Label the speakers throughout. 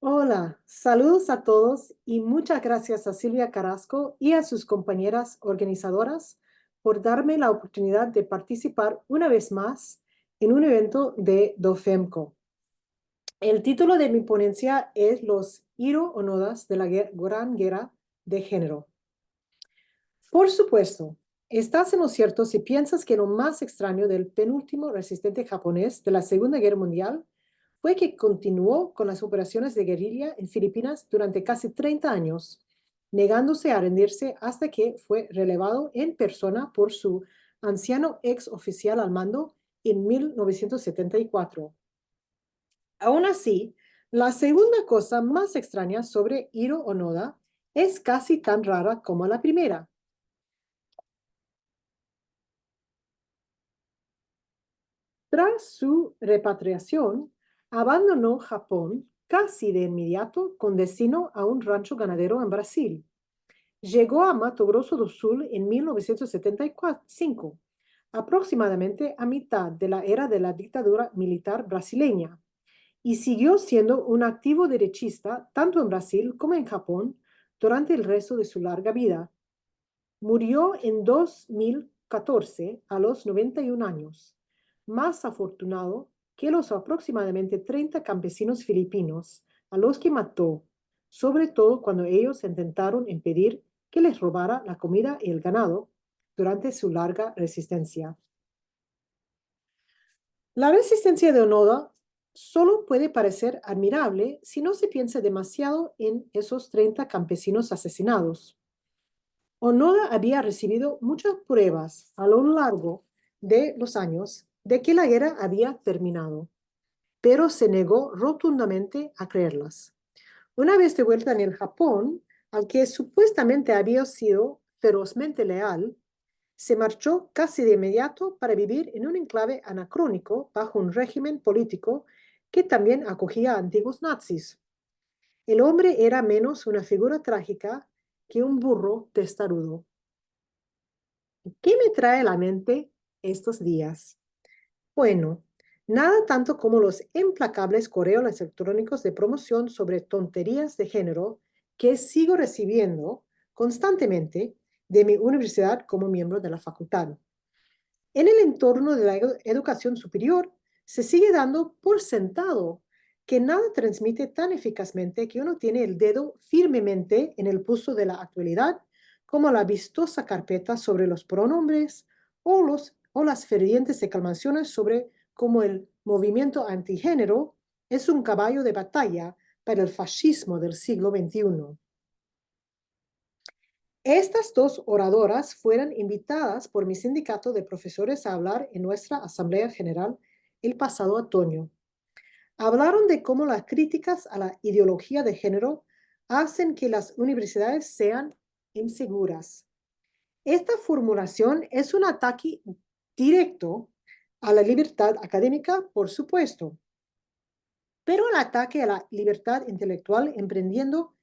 Speaker 1: Hola, saludos a todos y muchas gracias a Silvia Carrasco y a sus compañeras organizadoras por darme la oportunidad de participar una vez más en un evento de DOFEMCO. El título de mi ponencia es Los Hiro Onodas de la Gran Guerra de Género. Por supuesto, estás en lo cierto si piensas que lo más extraño del penúltimo resistente japonés de la Segunda Guerra Mundial fue que continuó con las operaciones de guerrilla en Filipinas durante casi 30 años, negándose a rendirse hasta que fue relevado en persona por su anciano ex oficial al mando en 1974. Aún así, la segunda cosa más extraña sobre Hiro Onoda es casi tan rara como la primera. Tras su repatriación, abandonó Japón casi de inmediato con destino a un rancho ganadero en Brasil. Llegó a Mato Grosso do Sul en 1975, aproximadamente a mitad de la era de la dictadura militar brasileña, y siguió siendo un activo derechista tanto en Brasil como en Japón durante el resto de su larga vida. Murió en 2014 a los 91 años, más afortunado que los aproximadamente 30 campesinos filipinos a los que mató, sobre todo cuando ellos intentaron impedir que les robara la comida y el ganado durante su larga resistencia. La resistencia de Onoda solo puede parecer admirable si no se piensa demasiado en esos 30 campesinos asesinados. Onoda había recibido muchas pruebas a lo largo de los años de que la guerra había terminado, pero se negó rotundamente a creerlas. Una vez de vuelta en el Japón, al que supuestamente había sido ferozmente leal, se marchó casi de inmediato para vivir en un enclave anacrónico bajo un régimen político que también acogía a antiguos nazis. El hombre era menos una figura trágica que un burro testarudo. ¿Qué me trae a la mente estos días? Bueno, nada tanto como los implacables correos electrónicos de promoción sobre tonterías de género que sigo recibiendo constantemente de mi universidad como miembro de la facultad. En el entorno de la educación superior se sigue dando por sentado que nada transmite tan eficazmente que uno tiene el dedo firmemente en el pulso de la actualidad como la vistosa carpeta sobre los pronombres o las fervientes declamaciones sobre cómo el movimiento antigénero es un caballo de batalla para el fascismo del siglo XXI. Estas dos oradoras fueron invitadas por mi sindicato de profesores a hablar en nuestra Asamblea General el pasado otoño. Hablaron de cómo las críticas a la ideología de género hacen que las universidades sean inseguras. Esta formulación es un ataque directo a la libertad académica, por supuesto, pero el ataque a la libertad intelectual emprendido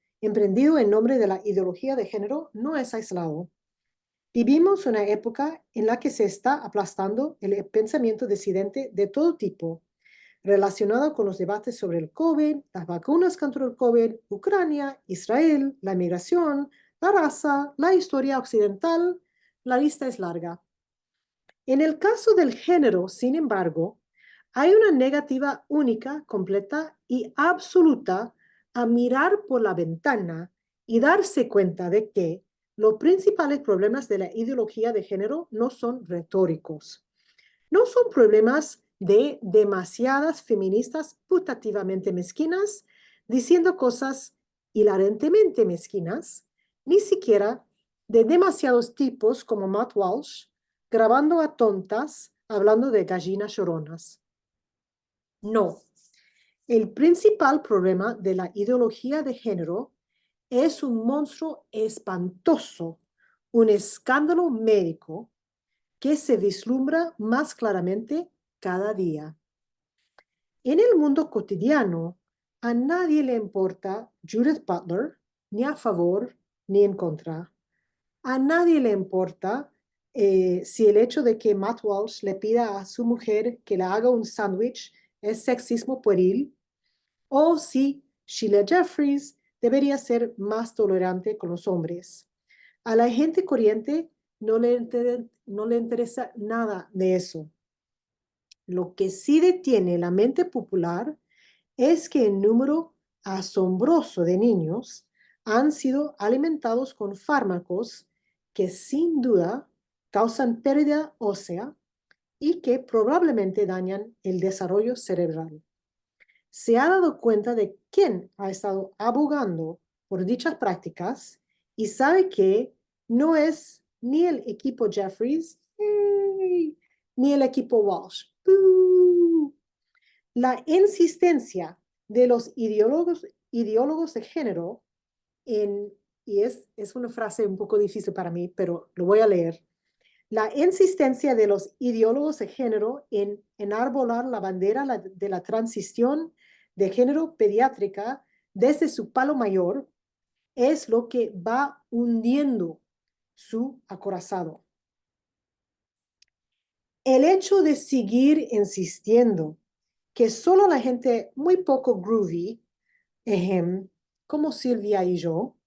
Speaker 1: en nombre de la ideología de género no es aislado. Vivimos una época en la que se está aplastando el pensamiento disidente de todo tipo, relacionado con los debates sobre el COVID, las vacunas contra el COVID, Ucrania, Israel, la migración, la raza, la historia occidental. La lista es larga. En el caso del género, sin embargo, hay una negativa única, completa y absoluta a mirar por la ventana y darse cuenta de que los principales problemas de la ideología de género no son retóricos. No son problemas de demasiadas feministas putativamente mezquinas diciendo cosas hilarantemente mezquinas, ni siquiera de demasiados tipos como Matt Walsh grabando a tontas hablando de gallinas lloronas. No, el principal problema de la ideología de género es un monstruo espantoso, un escándalo médico que se vislumbra más claramente cada día. En el mundo cotidiano, a nadie le importa Judith Butler, ni a favor ni en contra. A nadie le importa si el hecho de que Matt Walsh le pida a su mujer que le haga un sándwich es sexismo pueril, o si Sheila Jeffries debería ser más tolerante con los hombres. A la gente corriente no le interesa nada de eso. Lo que sí detiene la mente popular es que el número asombroso de niños han sido alimentados con fármacos que sin duda causan pérdida ósea y que probablemente dañan el desarrollo cerebral. Se ha dado cuenta de quién ha estado abogando por dichas prácticas y sabe que no es ni el equipo Jeffries ni el equipo Walsh. ¡Boo! La insistencia de los ideólogos de género y es una frase un poco difícil para mí, pero lo voy a leer. La insistencia de los ideólogos de género en enarbolar la bandera de la transición de género pediátrica desde su palo mayor es lo que va hundiendo su acorazado. El hecho de seguir insistiendo que solo la gente muy poco groovy, como Silvia y yo,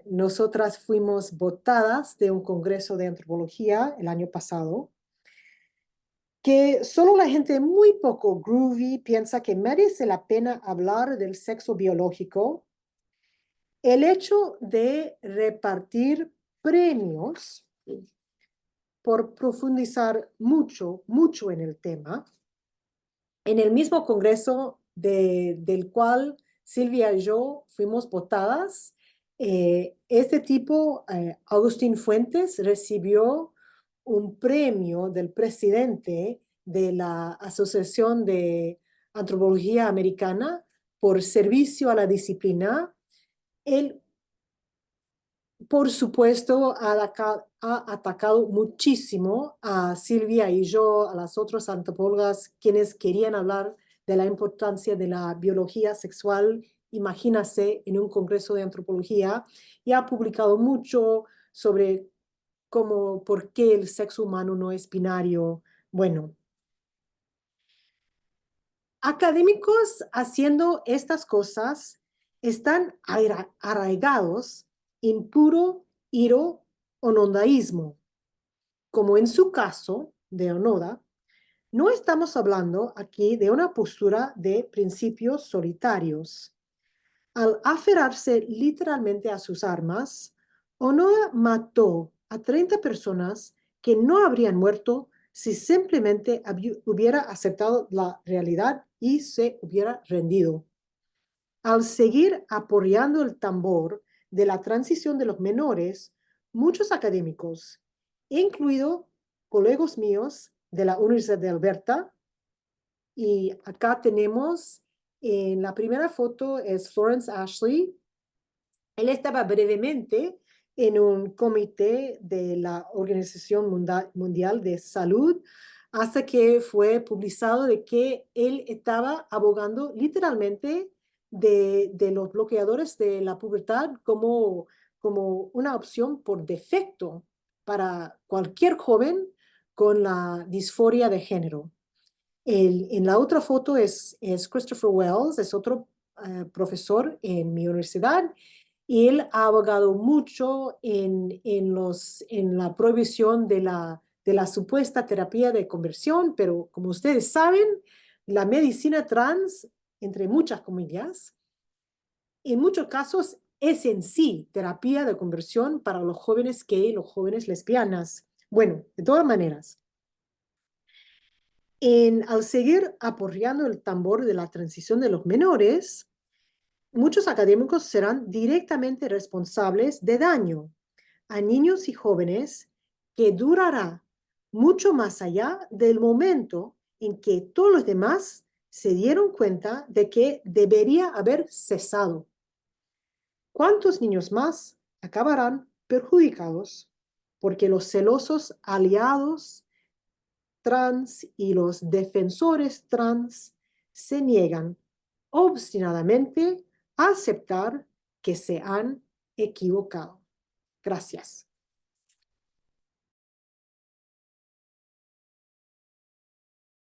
Speaker 1: nosotras fuimos votadas de un congreso de antropología el año pasado, que solo la gente muy poco groovy piensa que merece la pena hablar del sexo biológico. El hecho de repartir premios por profundizar mucho en el tema, en el mismo congreso del cual Silvia y yo fuimos votadas, este tipo, Agustín Fuentes, recibió un premio del presidente de la Asociación de Antropología Americana por servicio a la disciplina. Él, por supuesto, ha atacado muchísimo a Silvia y yo, a las otras antropólogas, quienes querían hablar de la importancia de la biología sexual, imagínase, en un congreso de antropología, y ha publicado mucho sobre cómo, por qué el sexo humano no es binario. Bueno, académicos haciendo estas cosas están arraigados en puro iro onondaísmo. Como en su caso de Onoda, no estamos hablando aquí de una postura de principios solitarios. Al aferrarse literalmente a sus armas, Onoda mató a 30 personas que no habrían muerto si simplemente hubiera aceptado la realidad y se hubiera rendido. Al seguir aporreando el tambor de la transición de los menores, muchos académicos, incluidos colegas míos de la Universidad de Alberta, y acá tenemos, en la primera foto es Florence Ashley. Él estaba brevemente en un comité de la Organización Mundial de Salud hasta que fue publicado de que él estaba abogando literalmente de los bloqueadores de la pubertad como una opción por defecto para cualquier joven con la disforia de género. En la otra foto es Christopher Wells, es otro profesor en mi universidad, y él ha abogado mucho en la prohibición de la supuesta terapia de conversión, pero como ustedes saben, la medicina trans, entre muchas comillas, en muchos casos es en sí terapia de conversión para los jóvenes gay, los jóvenes lesbianas. Bueno, de todas maneras, al seguir aporreando el tambor de la transición de los menores, muchos académicos serán directamente responsables de daño a niños y jóvenes que durará mucho más allá del momento en que todos los demás se dieron cuenta de que debería haber cesado. ¿Cuántos niños más acabarán perjudicados porque los celosos aliados trans y los defensores trans se niegan obstinadamente a aceptar que se han equivocado? Gracias.